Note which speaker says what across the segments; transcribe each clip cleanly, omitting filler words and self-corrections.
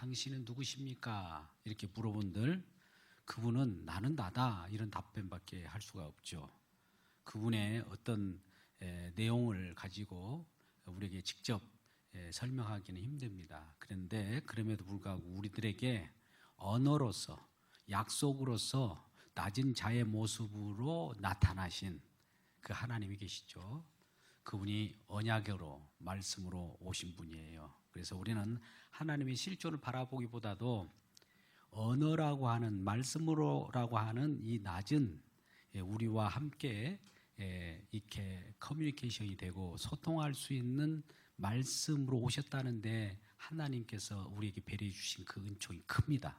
Speaker 1: 당신은 누구십니까? 이렇게 물어본들 그분은 나는 나다 이런 답변밖에 할 수가 없죠. 그분의 어떤 내용을 가지고 우리에게 직접 설명하기는 힘듭니다. 그런데 그럼에도 불구하고 우리들에게 언어로서 약속으로서 낮은 자의 모습으로 나타나신 그 하나님이 계시죠. 그분이 언약으로 말씀으로 오신 분이에요. 그래서 우리는 하나님의 실존을 바라보기보다도 언어라고 하는 말씀으로라고 하는 이 낮은 우리와 함께 이렇게 커뮤니케이션이 되고 소통할 수 있는 말씀으로 오셨다는데 하나님께서 우리에게 배려해 주신 그 은총이 큽니다.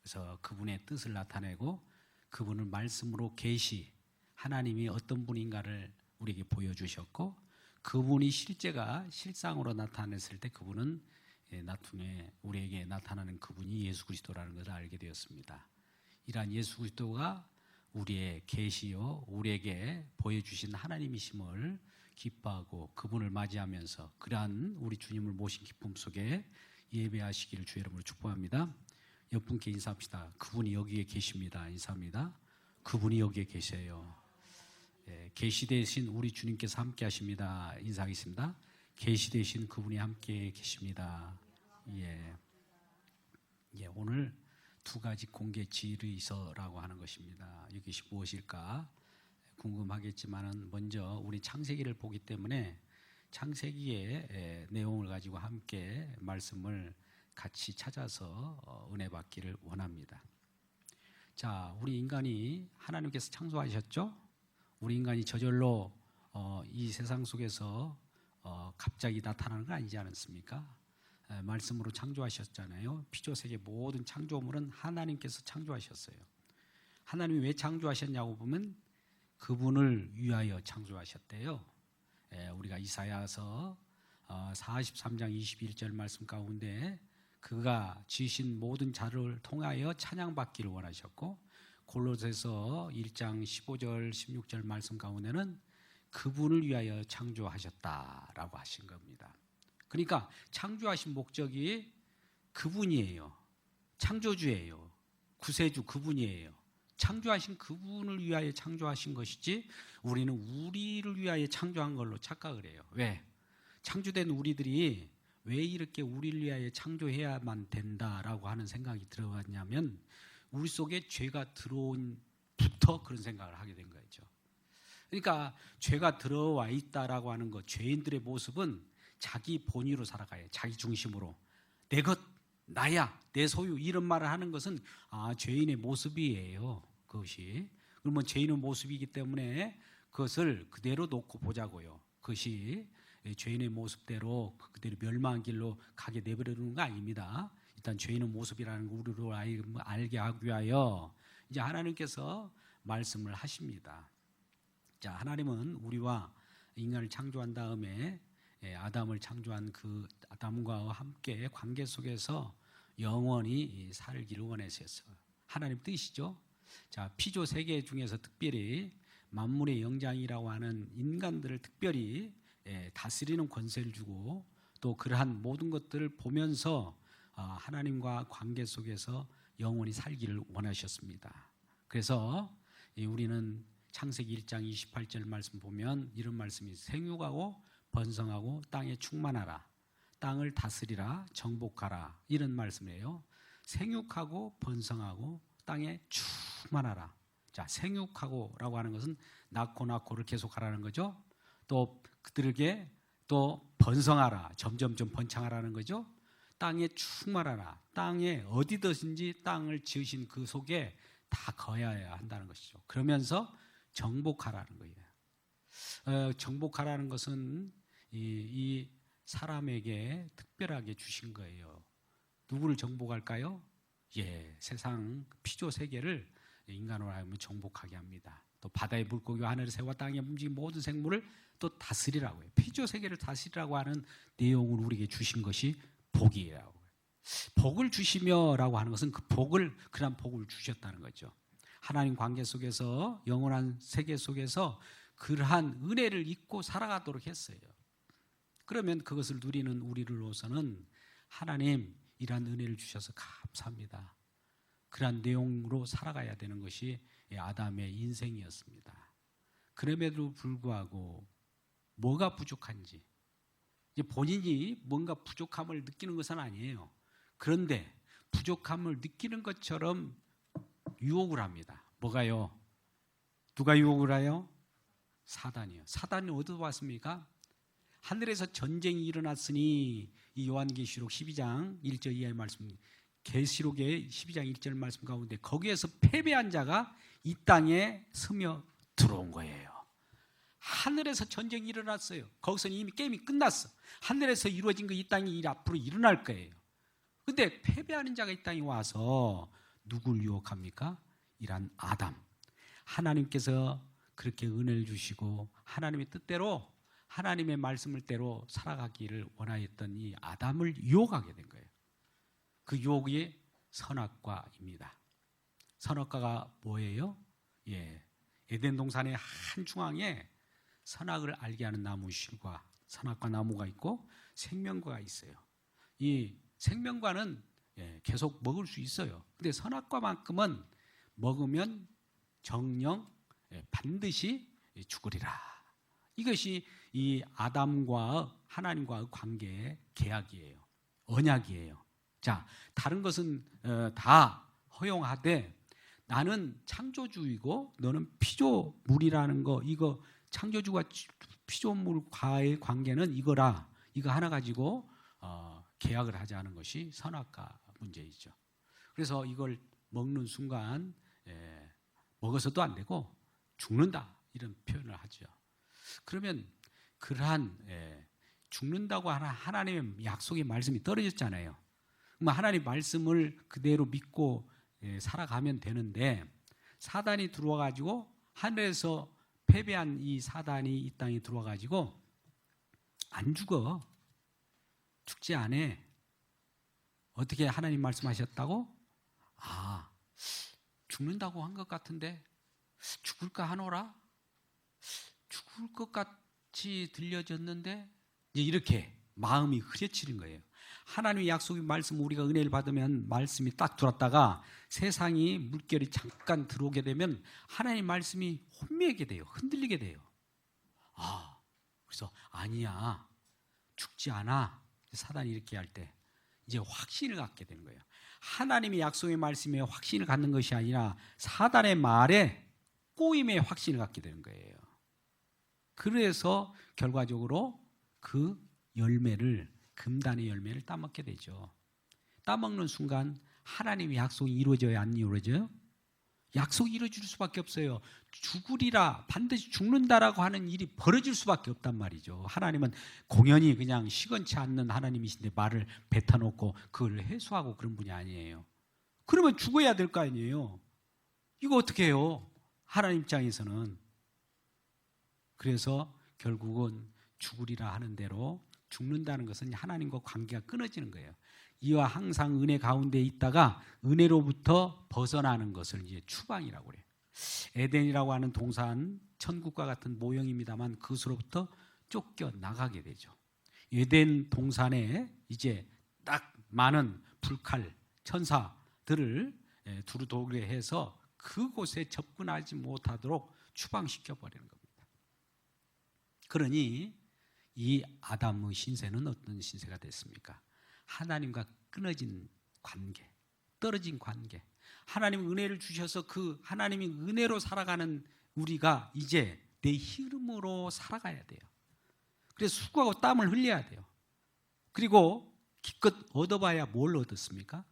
Speaker 1: 그래서 그분의 뜻을 나타내고 그분을 말씀으로 계시 하나님이 어떤 분인가를 우리에게 보여주셨고 그분이 실상으로 나타냈을 때 그분은 나중에 우리에게 나타나는 그분이 예수 그리스도라는 것을 알게 되었습니다. 이러한 예수 그리스도가 우리의 계시요 우리에게 보여주신 하나님이심을 기뻐하고 그분을 맞이하면서 그러한 우리 주님을 모신 기쁨 속에 예배하시기를 주의 이름으로 축복합니다. 옆분께 인사합시다. 그분이 여기에 계십니다. 인사합니다. 그분이 여기에 계세요. 계시되신 우리 주님께서 함께 하십니다. 인사하겠습니다. 계시되신 그분이 함께 계십니다. 오늘 두 가지 공개 질의서라고 하는 것입니다. 이것이 무엇일까 궁금하겠지만은 먼저 우리 창세기를 보기 때문에 창세기의 내용을 가지고 함께 말씀을 같이 찾아서 은혜 받기를 원합니다. 자, 우리 인간이 하나님께서 창조하셨죠? 우리 인간이 저절로 이 세상 속에서 갑자기 나타나는 건 아니지 않습니까? 말씀으로 창조하셨잖아요. 피조세계 모든 창조물은 하나님께서 창조하셨어요. 하나님이 왜 창조하셨냐고 보면 그분을 위하여 창조하셨대요. 우리가 이사야서 43장 21절 말씀 가운데 그가 지으신 모든 자를 통하여 찬양받기를 원하셨고 골로새서 1장 15절 16절 말씀 가운데는 그분을 위하여 창조하셨다라고 하신 겁니다. 그러니까 창조하신 목적이 그분이에요. 창조주예요. 구세주 그분이에요. 창조하신 그분을 위하여 창조하신 것이지 우리는 우리를 위하여 창조한 걸로 착각을 해요. 왜? 창조된 우리들이 왜 이렇게 우리를 위하여 창조해야만 된다라고 하는 생각이 들어왔냐면 우리 속에 죄가 들어온부터 그런 생각을 하게 된 거죠. 그러니까 죄가 들어와 있다라고 하는 것, 죄인들의 모습은 자기 본위로 살아가요. 자기 중심으로. 내 것, 나야, 내 소유 이런 말을 하는 것은 죄인의 모습이에요. 그것이. 그러면 죄인의 모습이기 때문에 그것을 그대로 놓고 보자고요. 그것이 죄인의 모습대로 그대로 멸망한 길로 가게 내버리는 거 아닙니다. 일단 죄인의 모습이라는 거 우리로 알게 하기 위하여 이제 하나님께서 말씀을 하십니다. 자, 하나님은 우리와 인간을 창조한 다음에 아담을 창조한 그 아담과 함께 관계 속에서 영원히 살기를 원하셨어요. 하나님 뜻이죠. 자, 피조 세계 중에서 특별히 만물의 영장이라고 하는 인간들을 특별히 다스리는 권세를 주고 또 그러한 모든 것들을 보면서 하나님과 관계 속에서 영원히 살기를 원하셨습니다. 그래서 우리는 창세기 1장 28절 말씀 보면 이런 말씀이 생육하고 번성하고 땅에 충만하라. 땅을 다스리라. 정복하라. 이런 말씀이에요. 생육하고 번성하고 땅에 충만하라. 자, 생육하고라고 하는 것은 낳고를 계속하라는 거죠. 또 그들에게 또 번성하라. 점점점 번창하라는 거죠. 땅에 충만하라. 땅에 어디든지 땅을 지으신 그 속에 다 거해야 한다는 것이죠. 그러면서 정복하라는 거예요. 정복하라는 것은 이 사람에게 특별하게 주신 거예요. 누구를 정복할까요? 세상 피조 세계를 인간으로 하여금 정복하게 합니다. 또 바다의 물고기와 하늘의 새와 땅에 움직이는 모든 생물을 또 다스리라고 해요. 피조 세계를 다스리라고 하는 내용을 우리에게 주신 것이 복이라고 해요. 복을 주시며라고 하는 것은 그 복을 그런 복을 주셨다는 거죠. 하나님 관계 속에서 영원한 세계 속에서 그러한 은혜를 잊고 살아가도록 했어요. 그러면 그것을 누리는 우리로서는 하나님 이러한 은혜를 주셔서 감사합니다. 그러한 내용으로 살아가야 되는 것이 아담의 인생이었습니다. 그럼에도 불구하고 뭐가 부족한지, 이제 본인이 뭔가 부족함을 느끼는 것은 아니에요. 그런데 부족함을 느끼는 것처럼 유혹을 합니다. 뭐가요? 누가 유혹을 해요? 사단이요. 사단이 어디서 왔습니까? 하늘에서 전쟁이 일어났으니, 이 요한계시록 12장 1절 이하의 말씀, 계시록의 12장 1절 말씀 가운데 거기에서 패배한 자가 이 땅에 스며 들어온 거예요. 하늘에서 전쟁이 일어났어요. 거기서는 이미 게임이 끝났어. 하늘에서 이루어진 거 이 땅이 앞으로 일어날 거예요. 근데 패배하는 자가 이 땅에 와서 누굴 유혹합니까? 이란 아담. 하나님께서 그렇게 은혜를 주시고 하나님의 뜻대로, 하나님의 말씀을 대로 살아가기를 원하였던 이 아담을 유혹하게 된 거예요. 그 유혹이 선악과입니다. 선악과가 뭐예요? 에덴 동산의 한 중앙에 선악을 알게 하는 나무실과 선악과 나무가 있고 생명과가 있어요. 이 생명과는 계속 먹을 수 있어요. 근데 선악과만큼은 먹으면 정령 반드시 죽으리라. 이것이 이 아담과 하나님과의 관계의 계약이에요. 언약이에요. 자, 다른 것은 다 허용하되 나는 창조주이고 너는 피조물이라는 거, 이거 창조주와 피조물과의 관계는 이거라. 이거 하나 가지고 계약을 하자는 것이 선악과 문제이죠. 그래서 이걸 먹는 순간 먹어서도 안 되고 죽는다, 이런 표현을 하죠. 그러면 그러한 죽는다고 하는 하나님의 약속의 말씀이 떨어졌잖아요. 그럼 하나님 말씀을 그대로 믿고 살아가면 되는데, 사단이 들어와가지고 하늘에서 패배한 이 사단이 이 땅에 들어와가지고 안 죽어, 죽지 않아. 어떻게 하나님 말씀하셨다고? 죽는다고 한 것 같은데 죽을까 하노라? 죽을 것 같이 들려졌는데, 이제 이렇게 마음이 흐려지는 거예요. 하나님의 약속의 말씀, 우리가 은혜를 받으면 말씀이 딱 들었다가 세상이 물결이 잠깐 들어오게 되면 하나님 말씀이 혼미하게 돼요. 흔들리게 돼요. 그래서 아니야, 죽지 않아. 사단이 이렇게 할 때 이제 확신을 갖게 되는 거예요. 하나님의 약속의 말씀에 확신을 갖는 것이 아니라 사단의 말에, 꼬임에 확신을 갖게 되는 거예요. 그래서 결과적으로 그 열매를, 금단의 열매를 따먹게 되죠. 따먹는 순간 하나님의 약속이 이루어져야 안 이루어져요? 약속이 이루어질 수밖에 없어요. 죽으리라, 반드시 죽는다라고 하는 일이 벌어질 수밖에 없단 말이죠. 하나님은 공연히 그냥 시건치 않는 하나님이신데 말을 뱉어놓고 그걸 해소하고 그런 분이 아니에요. 그러면 죽어야 될 거 아니에요. 이거 어떻게 해요? 하나님 입장에서는. 그래서 결국은 죽으리라 하는 대로 죽는다는 것은 하나님과 관계가 끊어지는 거예요. 이와 항상 은혜 가운데 있다가 은혜로부터 벗어나는 것을 이제 추방이라고 그래요. 에덴이라고 하는 동산, 천국과 같은 모형입니다만 그것으로부터 쫓겨 나가게 되죠. 에덴 동산에 이제 딱 많은 불칼 천사들을 두루 도게 해서 그곳에 접근하지 못하도록 추방시켜 버리는 겁니다. 그러니 이 아담의 신세는 어떤 신세가 됐습니까? 하나님과 끊어진 관계, 떨어진 관계. 하나님 은혜를 주셔서 그 하나님의 은혜로 살아가는 우리가 이제 내 힘으로 살아가야 돼요. 그래서 수고하고 땀을 흘려야 돼요. 그리고 기껏 얻어봐야 뭘 얻었습니까?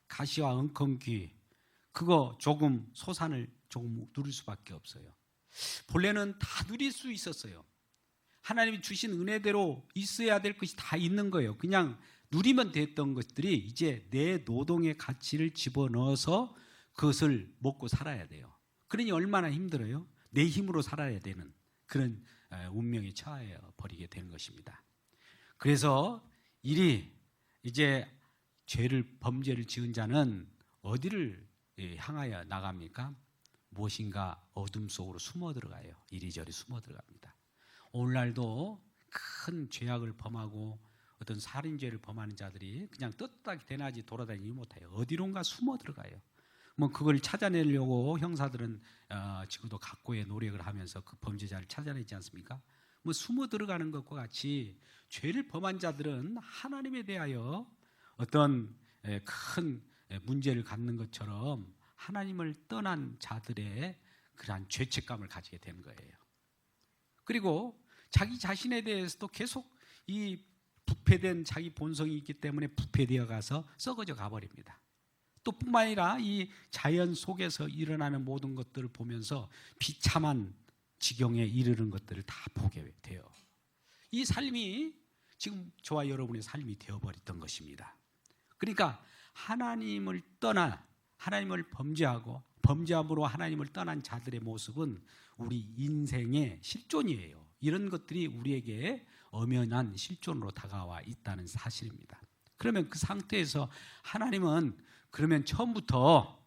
Speaker 1: 가시와 엉겅귀, 그거 조금 소산을 조금 누릴 수밖에 없어요. 본래는 다 누릴 수 있었어요. 하나님이 주신 은혜대로 있어야 될 것이 다 있는 거예요. 그냥 누리면 됐던 것들이 이제 내 노동의 가치를 집어넣어서 그것을 먹고 살아야 돼요. 그러니 얼마나 힘들어요? 내 힘으로 살아야 되는 그런 운명에 처해 버리게 되는 것입니다. 그래서 이제 범죄를 지은 자는 어디를 향하여 나갑니까? 무엇인가 어둠 속으로 숨어 들어가요. 이리저리 숨어 들어갑니다. 오늘날도 큰 죄악을 범하고 어떤 살인죄를 범하는 자들이 그냥 떳떳하게 대낮에 돌아다니지 못해요. 어디론가 숨어 들어가요. 뭐 그걸 찾아내려고 형사들은 지금도 각고의 노력을 하면서 그 범죄자를 찾아내지 않습니까? 뭐 숨어 들어가는 것과 같이 죄를 범한 자들은 하나님에 대하여 어떤 큰 문제를 갖는 것처럼 하나님을 떠난 자들의 그러한 죄책감을 가지게 되는 거예요. 그리고 자기 자신에 대해서도 계속 이 부패된 자기 본성이 있기 때문에 부패되어 가서 썩어져 가버립니다. 또 뿐만 아니라 이 자연 속에서 일어나는 모든 것들을 보면서 비참한 지경에 이르는 것들을 다 보게 돼요. 이 삶이 지금 저와 여러분의 삶이 되어버렸던 것입니다. 그러니까 하나님을 떠나 하나님을 범죄하고 범죄함으로 하나님을 떠난 자들의 모습은 우리 인생의 실존이에요. 이런 것들이 우리에게 엄연한 실존으로 다가와 있다는 사실입니다. 그러면 그 상태에서 하나님은 그러면 처음부터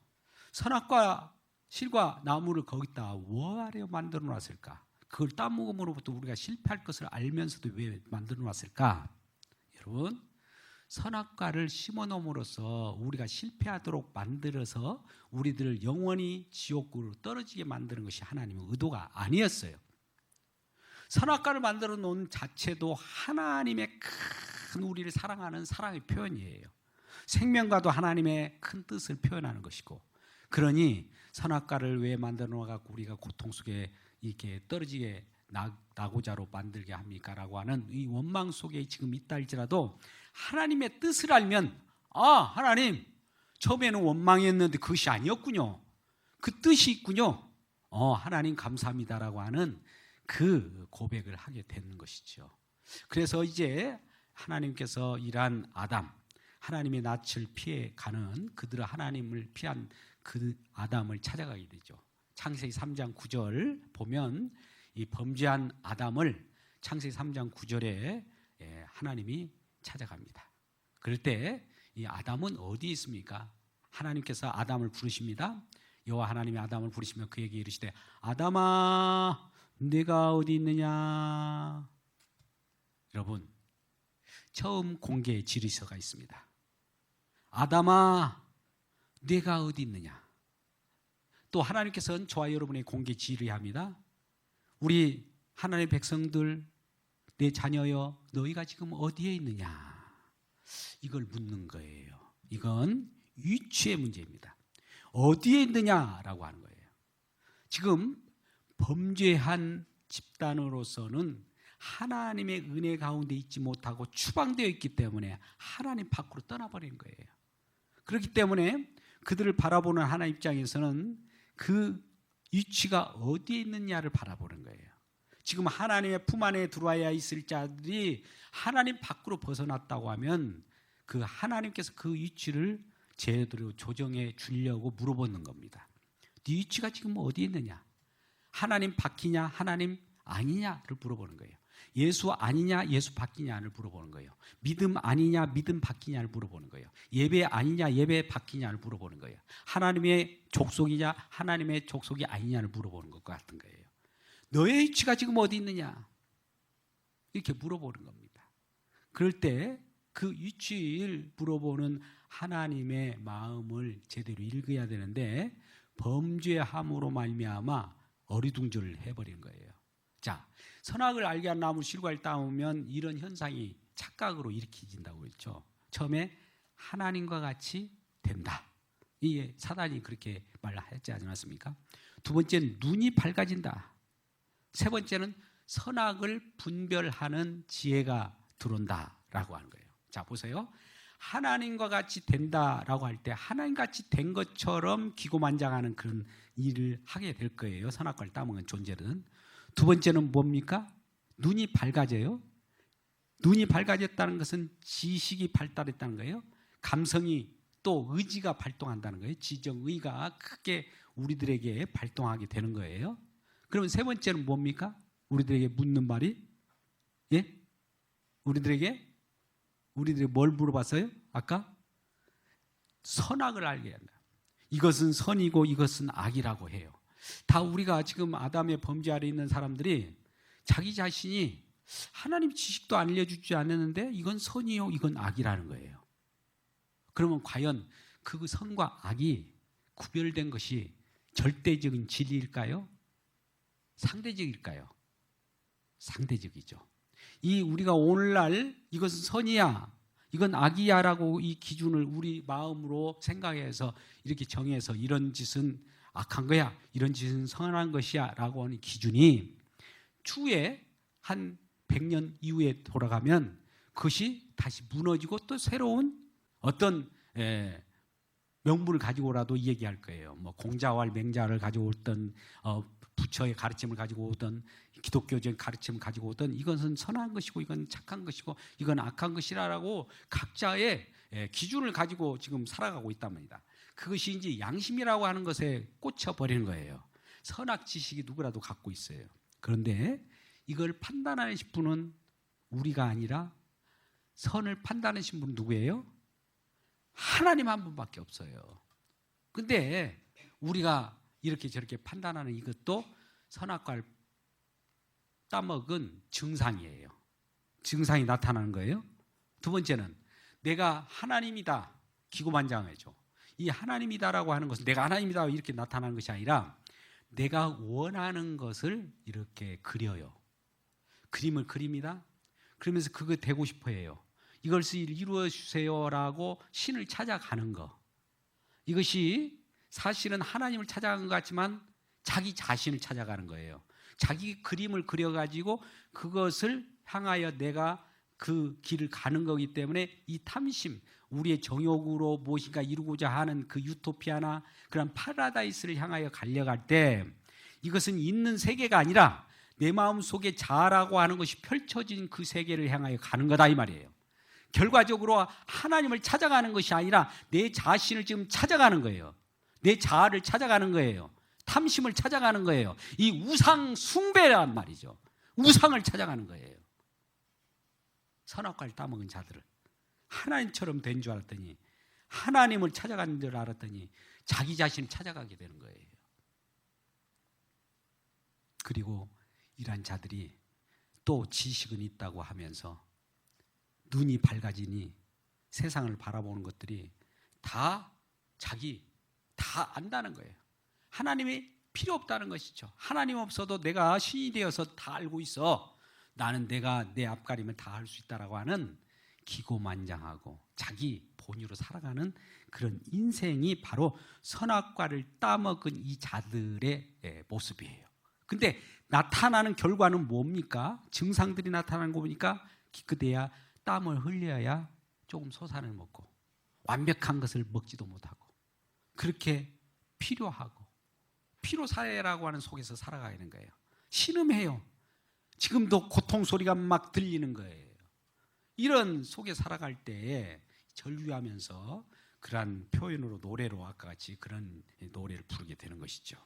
Speaker 1: 선악과 실과 나무를 거기다 뭐하려 만들어 놨을까? 그걸 따먹음으로부터 우리가 실패할 것을 알면서도 왜 만들어 놨을까? 여러분, 선악과를 심어놓음으로써 우리가 실패하도록 만들어서 우리들을 영원히 지옥으로 떨어지게 만드는 것이 하나님의 의도가 아니었어요. 선악과를 만들어 놓은 자체도 하나님의 큰 우리를 사랑하는 사랑의 표현이에요. 생명과도 하나님의 큰 뜻을 표현하는 것이고, 그러니 선악과를 왜 만들어 놓아갖고 우리가 고통 속에 이렇게 떨어지게 나고자로 만들게 합니까? 라고 하는 이 원망 속에 지금 있다 할지라도 하나님의 뜻을 알면, 하나님 처음에는 원망이었는데 그것이 아니었군요. 그 뜻이 있군요. 하나님 감사합니다라고 하는 그 고백을 하게 되는 것이죠. 그래서 이제 하나님께서 이란 아담, 하나님의 낯을 피해 가는 그들은 하나님을 피한 그 아담을 찾아가게 되죠. 창세기 3장 9절 보면 이 범죄한 아담을 창세기 3장 9절에 하나님이 찾아갑니다. 그럴 때 이 아담은 어디에 있습니까? 하나님께서 아담을 부르십니다. 여호와 하나님이 아담을 부르시며 그에게 이르시되 아담아 네가 어디 있느냐. 여러분, 처음 공개의 지리서가 있습니다. 아담아 네가 어디 있느냐. 또 하나님께서는 저와 여러분의 공개 지휘합니다. 우리 하나님의 백성들, 내 자녀여 너희가 지금 어디에 있느냐, 이걸 묻는 거예요. 이건 위치의 문제입니다. 어디에 있느냐라고 하는 거예요. 지금 범죄한 집단으로서는 하나님의 은혜 가운데 있지 못하고 추방되어 있기 때문에 하나님 밖으로 떠나버린 거예요. 그렇기 때문에 그들을 바라보는 하나님 입장에서는 그 위치가 어디에 있느냐를 바라보는 거예요. 지금 하나님의 품 안에 들어와야 있을 자들이 하나님 밖으로 벗어났다고 하면 그 하나님께서 그 위치를 제대로 조정해 주려고 물어보는 겁니다. 네 위치가 지금 어디에 있느냐? 하나님 밖이냐 하나님 아니냐를 물어보는 거예요. 예수 아니냐 예수 밖이냐를 물어보는 거예요. 믿음 아니냐 믿음 밖이냐를 물어보는 거예요. 예배 아니냐 예배 밖이냐를 물어보는 거예요. 하나님의 족속이냐 하나님의 족속이 아니냐를 물어보는 것 같은 거예요. 너의 위치가 지금 어디 있느냐, 이렇게 물어보는 겁니다. 그럴 때 그 위치를 물어보는 하나님의 마음을 제대로 읽어야 되는데 범죄함으로 말미암아 어리둥절을 해버린 거예요. 자, 선악을 알게 한 나무 실과를 따오면 이런 현상이 착각으로 일으켜진다고 했죠. 처음에 하나님과 같이 된다. 이게 사단이 그렇게 말하지 않았습니까? 두 번째는 눈이 밝아진다. 세 번째는 선악을 분별하는 지혜가 들어온다라고 하는 거예요. 자, 보세요. 하나님과 같이 된다라고 할 때 하나님같이 된 것처럼 기고만장하는 그런 일을 하게 될 거예요. 선악과를 따먹은 존재는. 두 번째는 뭡니까? 눈이 밝아져요. 눈이 밝아졌다는 것은 지식이 발달했다는 거예요. 감성이 또 의지가 발동한다는 거예요. 지정의가 크게 우리들에게 발동하게 되는 거예요. 그러면 세 번째는 뭡니까? 우리들에게 묻는 말이, 우리들에게 뭘 물어봤어요? 아까 선악을 알게 한다. 이것은 선이고 이것은 악이라고 해요. 다 우리가 지금 아담의 범죄 아래 있는 사람들이 자기 자신이 하나님 지식도 알려주지 않았는데 이건 선이요, 이건 악이라는 거예요. 그러면 과연 그 선과 악이 구별된 것이 절대적인 진리일까요? 상대적일까요? 상대적이죠. 이 우리가 오늘날 이것은 선이야, 이건 악이야라고 이 기준을 우리 마음으로 생각해서 이렇게 정해서 이런 짓은 악한 거야, 이런 짓은 선한 것이야 라고 하는 기준이 추후에 한 100년 이후에 돌아가면 그것이 다시 무너지고 또 새로운 어떤 명분을 가지고라도 얘기할 거예요. 뭐 공자와 맹자를 가지고 오던 부처의 가르침을 가지고 오던 기독교적인 가르침을 가지고 오던 이것은 선한 것이고 이건 착한 것이고 이건 악한 것이라고 각자의 기준을 가지고 지금 살아가고 있단 말이다. 그것이 이제 양심이라고 하는 것에 꽂혀버리는 거예요. 선악 지식이 누구라도 갖고 있어요. 그런데 이걸 판단하신 분은 우리가 아니라 선을 판단하신 분은 누구예요? 하나님 한 분밖에 없어요. 근데 우리가 이렇게 저렇게 판단하는 이것도 선악과를 따먹은 증상이에요. 증상이 나타나는 거예요. 두 번째는 내가 하나님이다, 기고만장하죠. 이 하나님이다라고 하는 것은 내가 하나님이다 이렇게 나타나는 것이 아니라 내가 원하는 것을 이렇게 그려요. 그림을 그립니다. 그러면서 그거 되고 싶어 해요. 이것을 이루어 주세요라고 신을 찾아가는 거. 이것이 사실은 하나님을 찾아간 것 같지만 자기 자신을 찾아가는 거예요. 자기 그림을 그려가지고 그것을 향하여 내가 그 길을 가는 거기 때문에 이 탐심, 우리의 정욕으로 무엇인가 이루고자 하는 그 유토피아나 그런 파라다이스를 향하여 달려갈 때 이것은 있는 세계가 아니라 내 마음 속에 자아라고 하는 것이 펼쳐진 그 세계를 향하여 가는 거다 이 말이에요. 결과적으로 하나님을 찾아가는 것이 아니라 내 자신을 지금 찾아가는 거예요. 내 자아를 찾아가는 거예요. 탐심을 찾아가는 거예요. 이 우상 숭배란 말이죠. 우상을 찾아가는 거예요. 선악과를 따먹은 자들을 하나님처럼 된 줄 알았더니 하나님을 찾아가는 줄 알았더니 자기 자신을 찾아가게 되는 거예요. 그리고 이러한 자들이 또 지식은 있다고 하면서 눈이 밝아지니 세상을 바라보는 것들이 다 다 안다는 거예요. 하나님이 필요 없다는 것이죠. 하나님 없어도 내가 신이 되어서 다 알고 있어. 나는 내가 내 앞가림을 다 할 수 있다라고 하는 기고만장하고 자기 본의로 살아가는 그런 인생이 바로 선악과를 따먹은 이 자들의 모습이에요. 근데 나타나는 결과는 뭡니까? 증상들이 나타나는 거 보니까 기껏해야 땀을 흘려야 조금 소산을 먹고 완벽한 것을 먹지도 못하고 그렇게 필요하고 피로사회라고 하는 속에서 살아가는 거예요. 신음해요. 지금도 고통 소리가 막 들리는 거예요. 이런 속에 살아갈 때에 절규하면서 그러한 표현으로 노래로 아까 같이 그런 노래를 부르게 되는 것이죠.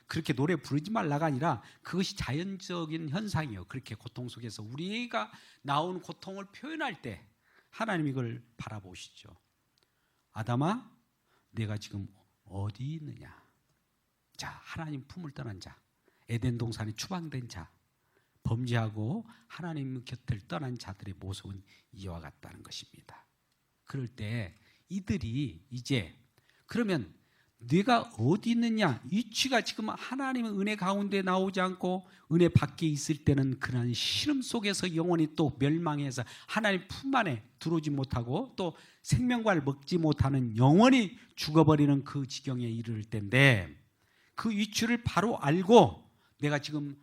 Speaker 1: 그렇게 노래 부르지 말라가 아니라 그것이 자연적인 현상이에요. 그렇게 고통 속에서 우리가 나오는 고통을 표현할 때 하나님 이걸 바라보시죠. 아담아, 내가 지금 어디 있느냐? 자, 하나님 품을 떠난 자, 에덴 동산에 추방된 자, 범죄하고 하나님 곁을 떠난 자들의 모습은 이와 같다는 것입니다. 그럴 때 이들이 이제 그러면 내가 어디 있느냐? 위치가 지금 하나님의 은혜 가운데 나오지 않고 은혜 밖에 있을 때는 그런 시름 속에서 영원히 또 멸망해서 하나님 품 안에 들어오지 못하고 또 생명과를 먹지 못하는 영원히 죽어버리는 그 지경에 이를 때인데 그 위치를 바로 알고 내가 지금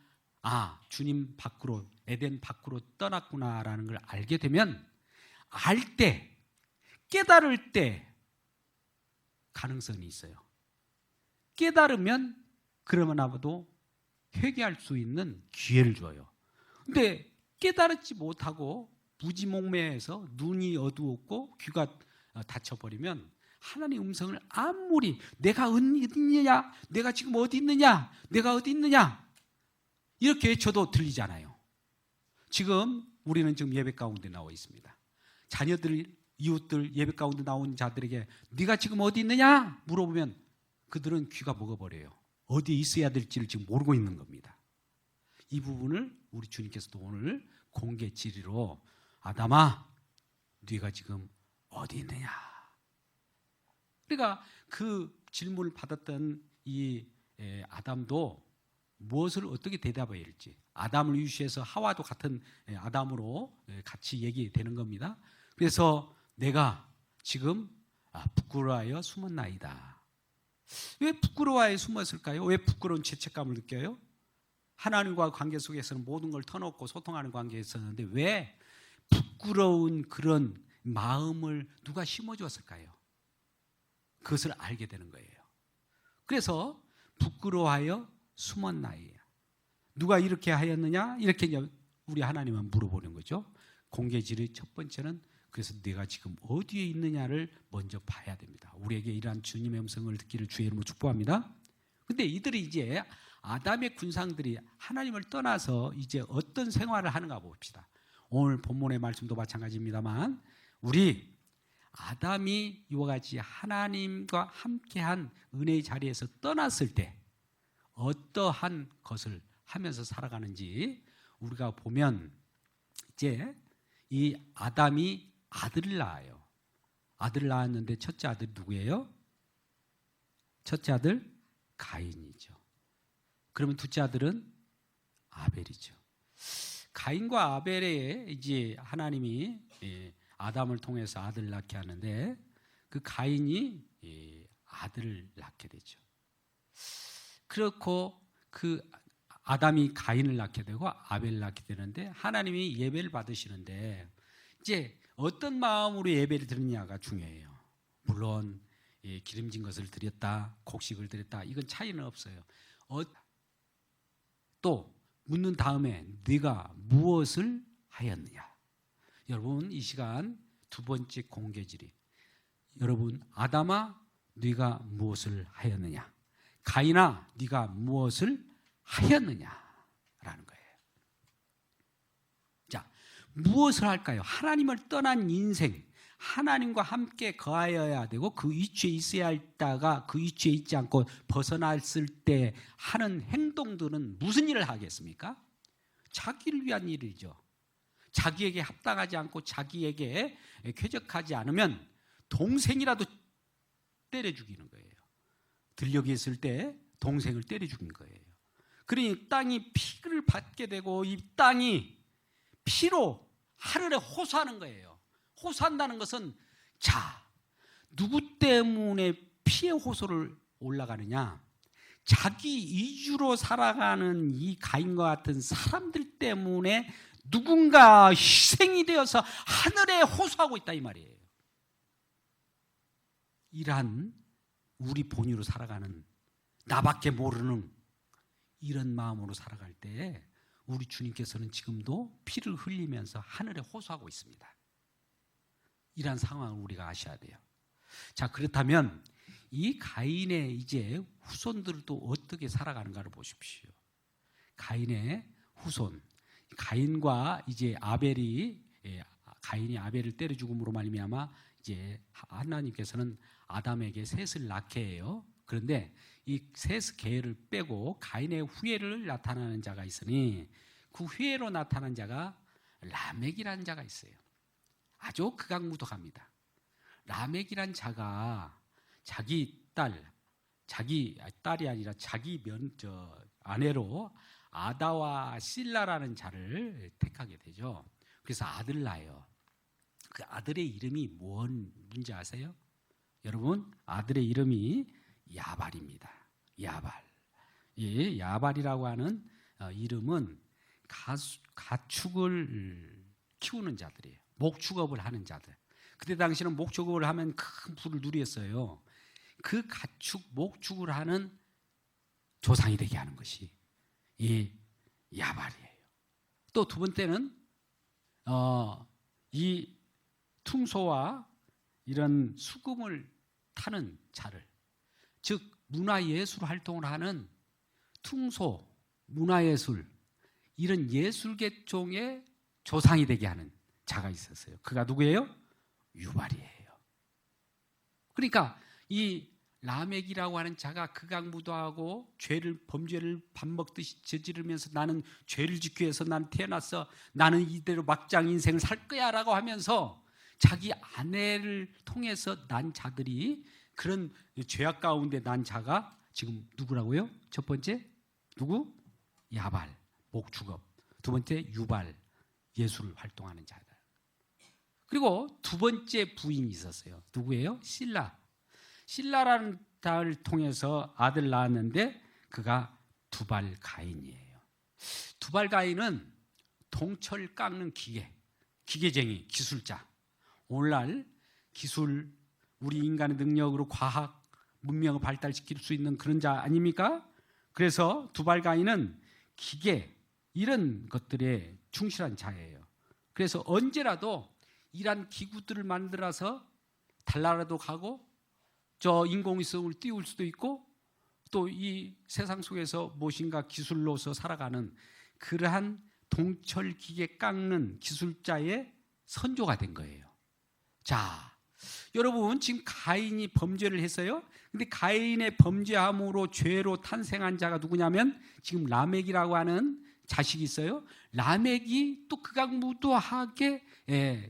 Speaker 1: 주님 밖으로 에덴 밖으로 떠났구나라는 걸 알게 되면 알 때 깨달을 때 가능성이 있어요. 깨달으면 그러면 아마도 회개할 수 있는 기회를 줘요. 근데 깨달지 못하고 무지몽매해서 눈이 어두웠고 귀가 닫혀버리면 하나님의 음성을 아무리 내가 어디 있느냐, 내가 지금 어디 있느냐, 내가 어디 있느냐 이렇게 외쳐도 들리잖아요. 지금 우리는 지금 예배 가운데 나와 있습니다. 자녀들, 이웃들 예배 가운데 나온 자들에게 네가 지금 어디 있느냐 물어보면 그들은 귀가 먹어버려요. 어디에 있어야 될지를 지금 모르고 있는 겁니다. 이 부분을 우리 주님께서도 오늘 공개 질의로 아담아, 네가 지금 어디 있느냐? 그러니까 그 질문을 받았던 이 아담도 무엇을 어떻게 대답해야 할지, 아담을 유시해서 하와도 같은 아담으로 같이 얘기되는 겁니다. 그래서 내가 지금 부끄러워하여 숨었나이다. 왜 부끄러워하여 숨었을까요? 왜 부끄러운 죄책감을 느껴요? 하나님과 관계 속에서는 모든 걸 터놓고 소통하는 관계였었는데 왜 부끄러운 그런 마음을 누가 심어주었을까요? 그것을 알게 되는 거예요. 그래서 부끄러워하여 숨었나이다. 누가 이렇게 하였느냐? 이렇게 우리 하나님은 물어보는 거죠. 공개질의 첫 번째는 그래서 내가 지금 어디에 있느냐를 먼저 봐야 됩니다. 우리에게 이러한 주님의 음성을 듣기를 주의 이름으로 축복합니다. 근데 이들이 이제 아담의 군상들이 하나님을 떠나서 이제 어떤 생활을 하는가 봅시다. 오늘 본문의 말씀도 마찬가지입니다만 우리 아담이 이와 같이 하나님과 함께한 은혜의 자리에서 떠났을 때 어떠한 것을 하면서 살아가는지 우리가 보면 이제 이 아담이 아들을 낳아요. 아들을 낳았는데 첫째 아들이 누구예요? 첫째 아들 가인이죠. 그러면 둘째 아들은 아벨이죠. 가인과 아벨에 이제 하나님이 아담을 통해서 아들을 낳게 하는데 그 가인이 아들을 낳게 되죠. 그렇고 그 아담이 가인을 낳게 되고 아벨을 낳게 되는데 하나님이 예배를 받으시는데 이제 어떤 마음으로 예배를 드리냐가 중요해요. 물론 기름진 것을 드렸다, 곡식을 드렸다, 이건 차이는 없어요. 또 묻는 다음에 네가 무엇을 하였느냐? 여러분 이 시간 두 번째 공개질이 여러분 아담아 네가 무엇을 하였느냐? 가인아 네가 무엇을 하였느냐라는 거예요. 자, 무엇을 할까요? 하나님을 떠난 인생, 하나님과 함께 거하여야 되고 그 위치에 있어야 했다가 그 위치에 있지 않고 벗어났을 때 하는 행동들은 무슨 일을 하겠습니까? 자기를 위한 일이죠. 자기에게 합당하지 않고 자기에게 쾌적하지 않으면 동생이라도 때려 죽이는 거예요. 들녘에 있을 때 동생을 때려 죽인 거예요. 그러니 땅이 피를 받게 되고 이 땅이 피로 하늘에 호소하는 거예요. 호소한다는 것은 자, 누구 때문에 피의 호소를 올라가느냐? 자기 이주로 살아가는 이 가인과 같은 사람들 때문에 누군가 희생이 되어서 하늘에 호소하고 있다 이 말이에요. 이러한 우리 본의로 살아가는 나밖에 모르는 이런 마음으로 살아갈 때 우리 주님께서는 지금도 피를 흘리면서 하늘에 호소하고 있습니다. 이러한 상황을 우리가 아셔야 돼요. 자, 그렇다면 이 가인의 이제 후손들도 어떻게 살아가는가를 보십시오. 가인의 후손, 가인과 이제 아벨이 가인이 아벨을 때려 죽음으로 말미암아 이제 하나님께서는 아담에게 셋을 낳게 해요. 그런데 이 셋 계를 빼고 가인의 후예를 나타나는 자가 있으니 그 후예로 나타난 자가 라멕이라는 자가 있어요. 아주 극악무도합니다. 라멕이란 자가 자기 딸이 아니라 자기 아내로 아다와 실라라는 자를 택하게 되죠. 그래서 아들을 낳아요. 그 아들의 이름이 뭔지 아세요? 여러분, 아들의 이름이 야발입니다. 야발. 이 야발이라고 하는 이름은 가축을 키우는 자들이에요. 목축업을 하는 자들. 그때 당시는 목축업을 하면 큰 부를 누렸어요. 그 가축 목축을 하는 조상이 되게 하는 것이 이 야발이에요. 또 두 번째는 이 퉁소와 이런 수금을 타는 자를, 즉 문화예술 활동을 하는 퉁소, 문화예술 이런 예술계통의 조상이 되게 하는 자가 있었어요. 그가 누구예요? 유발이에요. 그러니까 이 라멕이라고 하는 자가 극악무도하고 범죄를 밥 먹듯이 저지르면서 나는 죄를 짓기 위해서 난 태어났어, 나는 이대로 막장 인생을 살 거야 라고 하면서 자기 아내를 통해서 난 자들이, 그런 죄악 가운데 난 자가 지금 누구라고요? 첫 번째 누구? 야발, 목축업. 두 번째 유발, 예술 활동하는 자다. 그리고 두 번째 부인이 있었어요. 누구예요? 실라라는 딸을 통해서 아들 낳았는데 그가 두발 가인이에요. 두발 가인은 동철 깎는 기계쟁이, 기술자. 오늘날 기술, 우리 인간의 능력으로 과학, 문명을 발달시킬 수 있는 그런 자 아닙니까? 그래서 두발 가인은 기계, 이런 것들에 충실한 자예요. 그래서 언제라도 이러한 기구들을 만들어서 달나라도 가고 저 인공위성을 띄울 수도 있고 또 이 세상 속에서 무엇인가 기술로서 살아가는 그러한 동철 기계 깎는 기술자의 선조가 된 거예요. 자, 여러분, 지금 가인이 범죄를 했어요. 근데 가인의 범죄함으로 죄로 탄생한 자가 누구냐면 지금 라멕이라고 하는 자식이 있어요. 라멕이 또 극악무도하게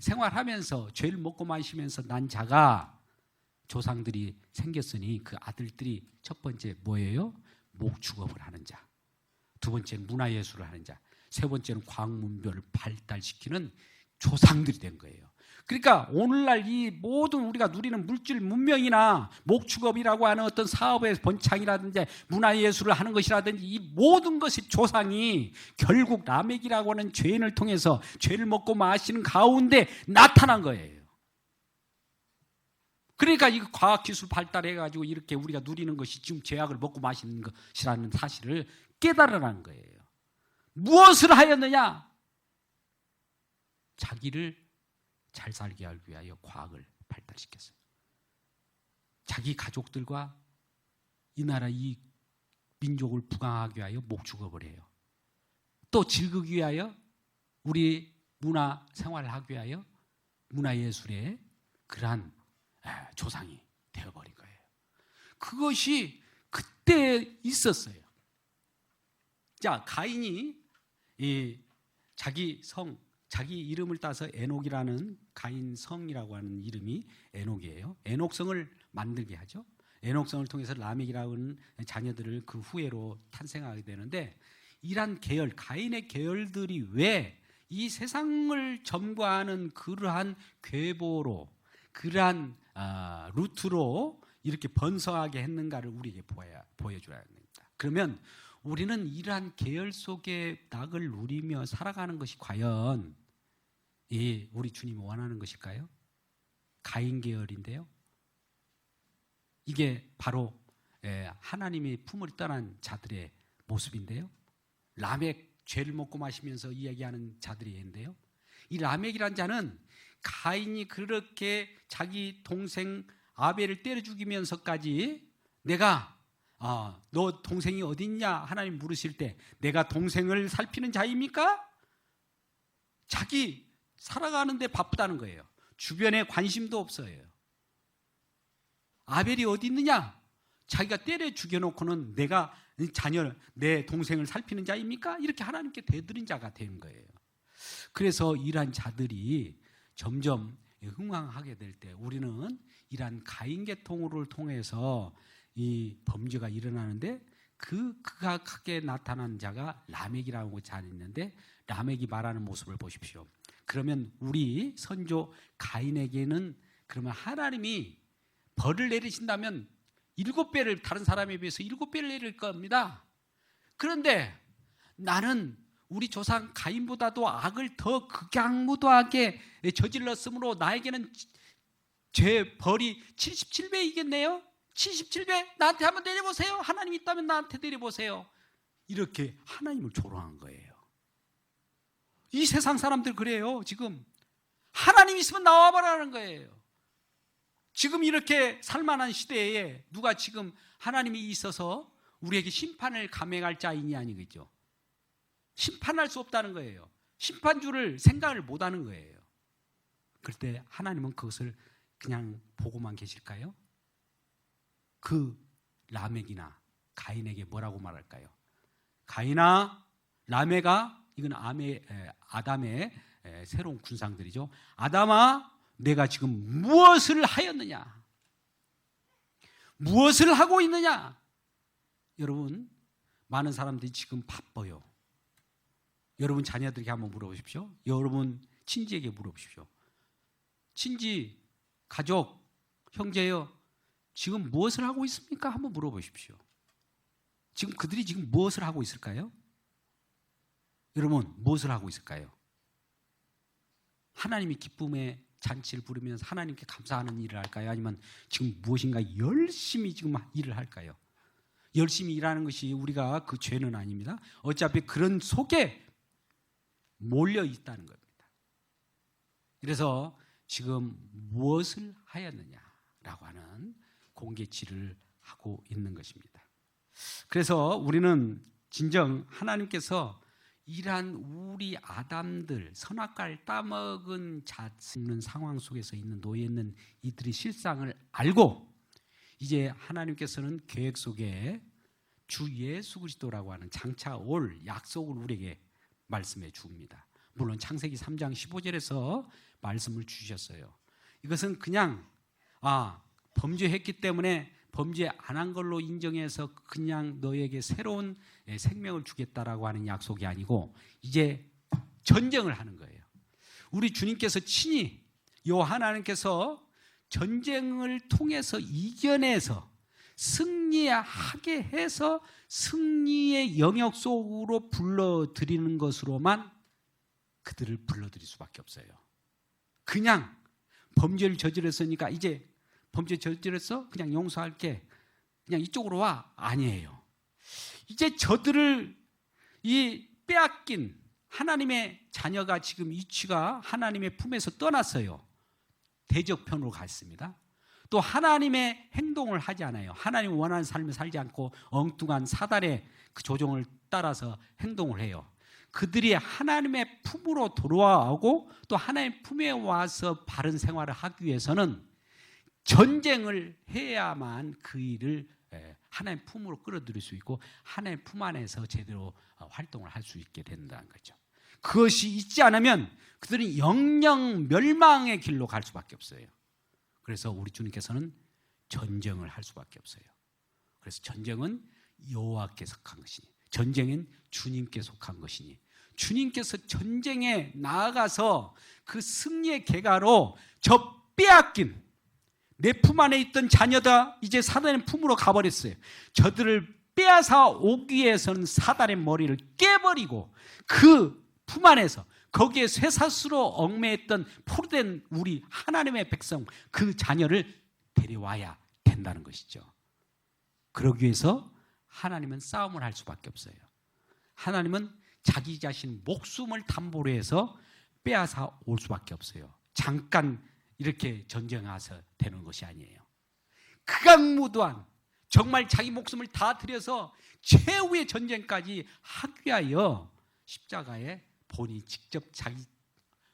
Speaker 1: 생활하면서 죄를 먹고 마시면서 난 자가 조상들이 생겼으니 그 아들들이 첫 번째 뭐예요? 목축업을 하는 자, 두 번째는 문화예술을 하는 자, 세 번째는 과학문별을 발달시키는 조상들이 된 거예요. 그러니까 오늘날 이 모든 우리가 누리는 물질 문명이나 목축업이라고 하는 어떤 사업의 번창이라든지 문화예술을 하는 것이라든지 이 모든 것이 조상이 결국 라멕이라고 하는 죄인을 통해서 죄를 먹고 마시는 가운데 나타난 거예요. 그러니까 이 과학기술 발달해가지고 이렇게 우리가 누리는 것이 지금 죄악을 먹고 마시는 것이라는 사실을 깨달으라는 거예요. 무엇을 하였느냐? 자기를 잘 살게 하기 위하여 과학을 발달시켰어요. 자기 가족들과 이 나라 이 민족을 부강하기 위하여 목축업을 해요. 또 즐기기 위하여 우리 문화 생활을 하기 위하여 문화예술의 그러한 조상이 되어버린 거예요. 그것이 그때 있었어요. 자, 가인이 자기 이름을 따서 에녹이라는 가인 성이라고 하는 이름이 에녹이에요. 에녹성을 만들게 하죠. 에녹성을 통해서 라멕이라고 하는 자녀들을 그 후예로 탄생하게 되는데 이란 계열, 가인의 계열들이 왜 이 세상을 점거하는 그러한 궤보로, 그러한 루트로 이렇게 번성하게 했는가를 우리에게 보여줘야 합니다. 그러면 우리는 이러한 계열 속의 낙을 누리며 살아가는 것이 과연 우리 주님이 원하는 것일까요? 가인 계열인데요. 이게 바로 하나님의 품을 떠난 자들의 모습인데요. 라멕, 죄를 먹고 마시면서 이야기하는 자들인데요. 이 라멕이란 자는 가인이 그렇게 자기 동생 아벨을 때려 죽이면서까지 내가 너 동생이 어디 있냐 하나님 물으실 때 내가 동생을 살피는 자입니까? 자기 살아가는데 바쁘다는 거예요. 주변에 관심도 없어요. 아벨이 어디 있느냐? 자기가 때려 죽여놓고는 내가 내 동생을 살피는 자입니까? 이렇게 하나님께 되드린 자가 된 거예요. 그래서 이러한 자들이 점점 흥황하게 될 때 우리는 이러한 가인 계통을 통해서 이 범죄가 일어나는데 그 극악하게 나타난 자가 라멕이라고 잘 있는데 라멕이 말하는 모습을 보십시오. 그러면 우리 선조 가인에게는 그러면 하나님이 벌을 내리신다면 7배를 다른 사람에 비해서 7배를 내릴 겁니다. 그런데 나는 우리 조상 가인보다도 악을 더 극악무도하게 저질렀으므로 나에게는 죄 벌이 77배이겠네요. 77배 나한테 한번 내려보세요. 하나님 있다면 나한테 내려보세요. 이렇게 하나님을 조롱한 거예요. 이 세상 사람들 그래요. 지금 하나님 있으면 나와봐라는 거예요. 지금 이렇게 살만한 시대에 누가 지금 하나님이 있어서 우리에게 심판을 감행할 자인이 아니겠죠. 심판할 수 없다는 거예요. 심판주를 생각을 못하는 거예요. 그럴 때 하나님은 그것을 그냥 보고만 계실까요? 그 라멕이나 가인에게 뭐라고 말할까요? 가인아, 라멕아, 이건 아담의 새로운 군상들이죠. 아담아, 내가 지금 무엇을 하였느냐? 무엇을 하고 있느냐? 여러분, 많은 사람들이 지금 바빠요. 여러분 자녀들에게 한번 물어보십시오. 여러분 친지에게 물어보십시오. 친지, 가족, 형제요, 지금 무엇을 하고 있습니까? 한번 물어보십시오. 지금 그들이 지금 무엇을 하고 있을까요? 여러분, 무엇을 하고 있을까요? 하나님이 기쁨의 잔치를 부르면서 하나님께 감사하는 일을 할까요? 아니면 지금 무엇인가 열심히 지금 일을 할까요? 열심히 일하는 것이 우리가 그 죄는 아닙니다. 어차피 그런 속에 몰려 있다는 겁니다. 그래서 지금 무엇을 하였느냐라고 하는 공개치를 하고 있는 것입니다. 그래서 우리는 진정 하나님께서 이러한 우리 아담들, 선악과를 따먹은 자는 상황 속에서 놓여 있는 이들의 실상을 알고 이제 하나님께서는 계획 속에 주 예수 그리스도라고 하는 장차 올 약속을 우리에게 말씀해 줍니다. 물론 창세기 3장 15절에서 말씀을 주셨어요. 이것은 그냥 범죄했기 때문에 범죄 안 한 걸로 인정해서 그냥 너에게 새로운 생명을 주겠다라고 하는 약속이 아니고 이제 전쟁을 하는 거예요. 우리 주님께서 친히 하나님께서 전쟁을 통해서 이겨내서 승리하게 해서 승리의 영역 속으로 불러들이는 것으로만 그들을 불러들일 수밖에 없어요. 그냥 범죄를 저질렀으니까 이제 범죄 저질렀어? 그냥 용서할게. 그냥 이쪽으로 와. 아니에요. 이제 저들을 이 빼앗긴 하나님의 자녀가 지금 위치가 하나님의 품에서 떠났어요. 대적편으로 갔습니다. 또 하나님의 행동을 하지 않아요. 하나님 원하는 삶을 살지 않고 엉뚱한 사단의 그 조종을 따라서 행동을 해요. 그들이 하나님의 품으로 돌아오고 또 하나님의 품에 와서 바른 생활을 하기 위해서는 전쟁을 해야만 그 일을 하나님의 품으로 끌어들일 수 있고 하나님의 품 안에서 제대로 활동을 할 수 있게 된다는 거죠. 그것이 있지 않으면 그들은 영영 멸망의 길로 갈 수밖에 없어요. 그래서 우리 주님께서는 전쟁을 할 수밖에 없어요. 그래서 전쟁은 여호와께 속한 것이니, 전쟁은 주님께 속한 것이니, 주님께서 전쟁에 나아가서 그 승리의 계가로 저 빼앗긴 내 품 안에 있던 자녀다 이제 사단의 품으로 가버렸어요. 저들을 빼앗아 오기 위해서는 사단의 머리를 깨버리고 그 품 안에서 거기에 쇠사슬로 얽매였던 포로된 우리 하나님의 백성 그 자녀를 데려와야 된다는 것이죠. 그러기 위해서 하나님은 싸움을 할 수밖에 없어요. 하나님은 자기 자신 목숨을 담보로 해서 빼앗아 올 수밖에 없어요. 잠깐 이렇게 전쟁해서 되는 것이 아니에요. 극악무도한 정말 자기 목숨을 다 들여서 최후의 전쟁까지 하기 위하여 십자가에 본인이 직접 자기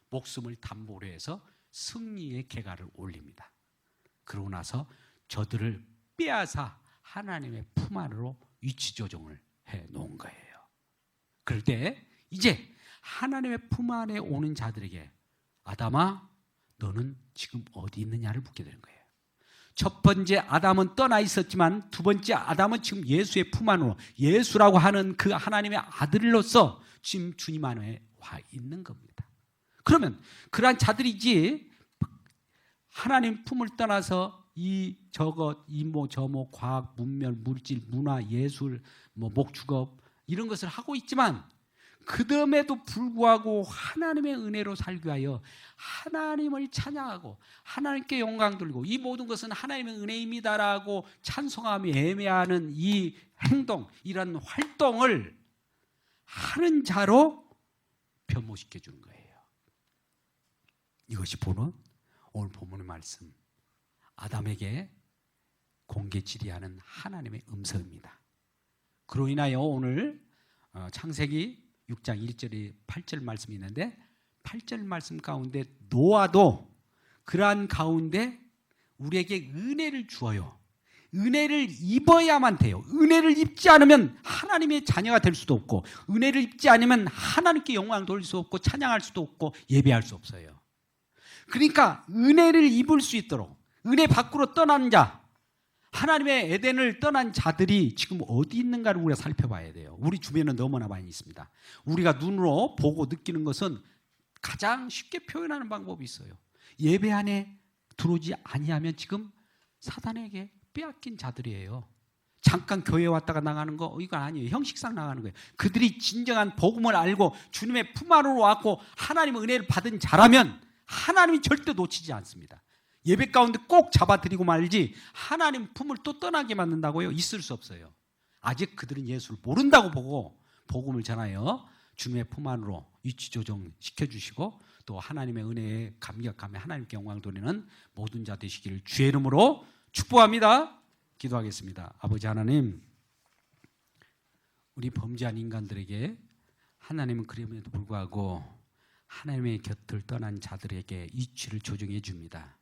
Speaker 1: 목숨을 담보로 해서 승리의 계가를 올립니다. 그러고 나서 저들을 빼앗아 하나님의 품 안으로 위치 조정을 해 놓은 거예요. 그럴 때 이제 하나님의 품 안에 오는 자들에게 아담아 너는 지금 어디 있느냐를 묻게 되는 거예요. 첫 번째 아담은 떠나 있었지만 두 번째 아담은 지금 예수의 품 안으로 예수라고 하는 그 하나님의 아들로서 지금 주님 안에 와 있는 겁니다. 그러면 그러한 자들이지 하나님 품을 떠나서 이 저것 이모 저모 과학 문명 물질 문화 예술 목축업 이런 것을 하고 있지만 그럼에도 불구하고 하나님의 은혜로 살기 위하여 하나님을 찬양하고 하나님께 영광 돌리고 이 모든 것은 하나님의 은혜입니다라고 찬송하며 애매하는 이 행동 이런 활동을 하는 자로 변모시켜 주는 거예요. 이것이 오늘 본문의 말씀 아담에게 공개 질의하는 하나님의 음성입니다. 그로 인하여 오늘 창세기 6장 1절에 8절 말씀이 있는데 8절 말씀 가운데 노아도 그러한 가운데 우리에게 은혜를 주어요. 은혜를 입어야만 돼요. 은혜를 입지 않으면 하나님의 자녀가 될 수도 없고, 은혜를 입지 않으면 하나님께 영광을 돌릴 수 없고, 찬양할 수도 없고, 예배할 수 없어요. 그러니까 은혜를 입을 수 있도록, 은혜 밖으로 떠난 자, 하나님의 에덴을 떠난 자들이 지금 어디 있는가를 우리가 살펴봐야 돼요. 우리 주변에는 너무나 많이 있습니다. 우리가 눈으로 보고 느끼는 것은 가장 쉽게 표현하는 방법이 있어요. 예배 안에 들어오지 아니하면 지금 사단에게 빼앗긴 자들이에요. 잠깐 교회 왔다가 나가는 거 이건 아니에요. 형식상 나가는 거예요. 그들이 진정한 복음을 알고 주님의 품 안으로 왔고 하나님의 은혜를 받은 자라면 하나님이 절대 놓치지 않습니다. 예배 가운데 꼭 잡아드리고 말지 하나님 품을 또 떠나게 만든다고요? 있을 수 없어요. 아직 그들은 예수를 모른다고 보고 복음을 전하여 주님의 품 안으로 위치 조정 시켜주시고 또 하나님의 은혜에 감격하며 하나님께 영광 돌리는 모든 자 되시기를 주의 이름으로 축복합니다. 기도하겠습니다. 아버지 하나님, 우리 범죄한 인간들에게 하나님은 그럼에도 불구하고 하나님의 곁을 떠난 자들에게 위치를 조정해 줍니다.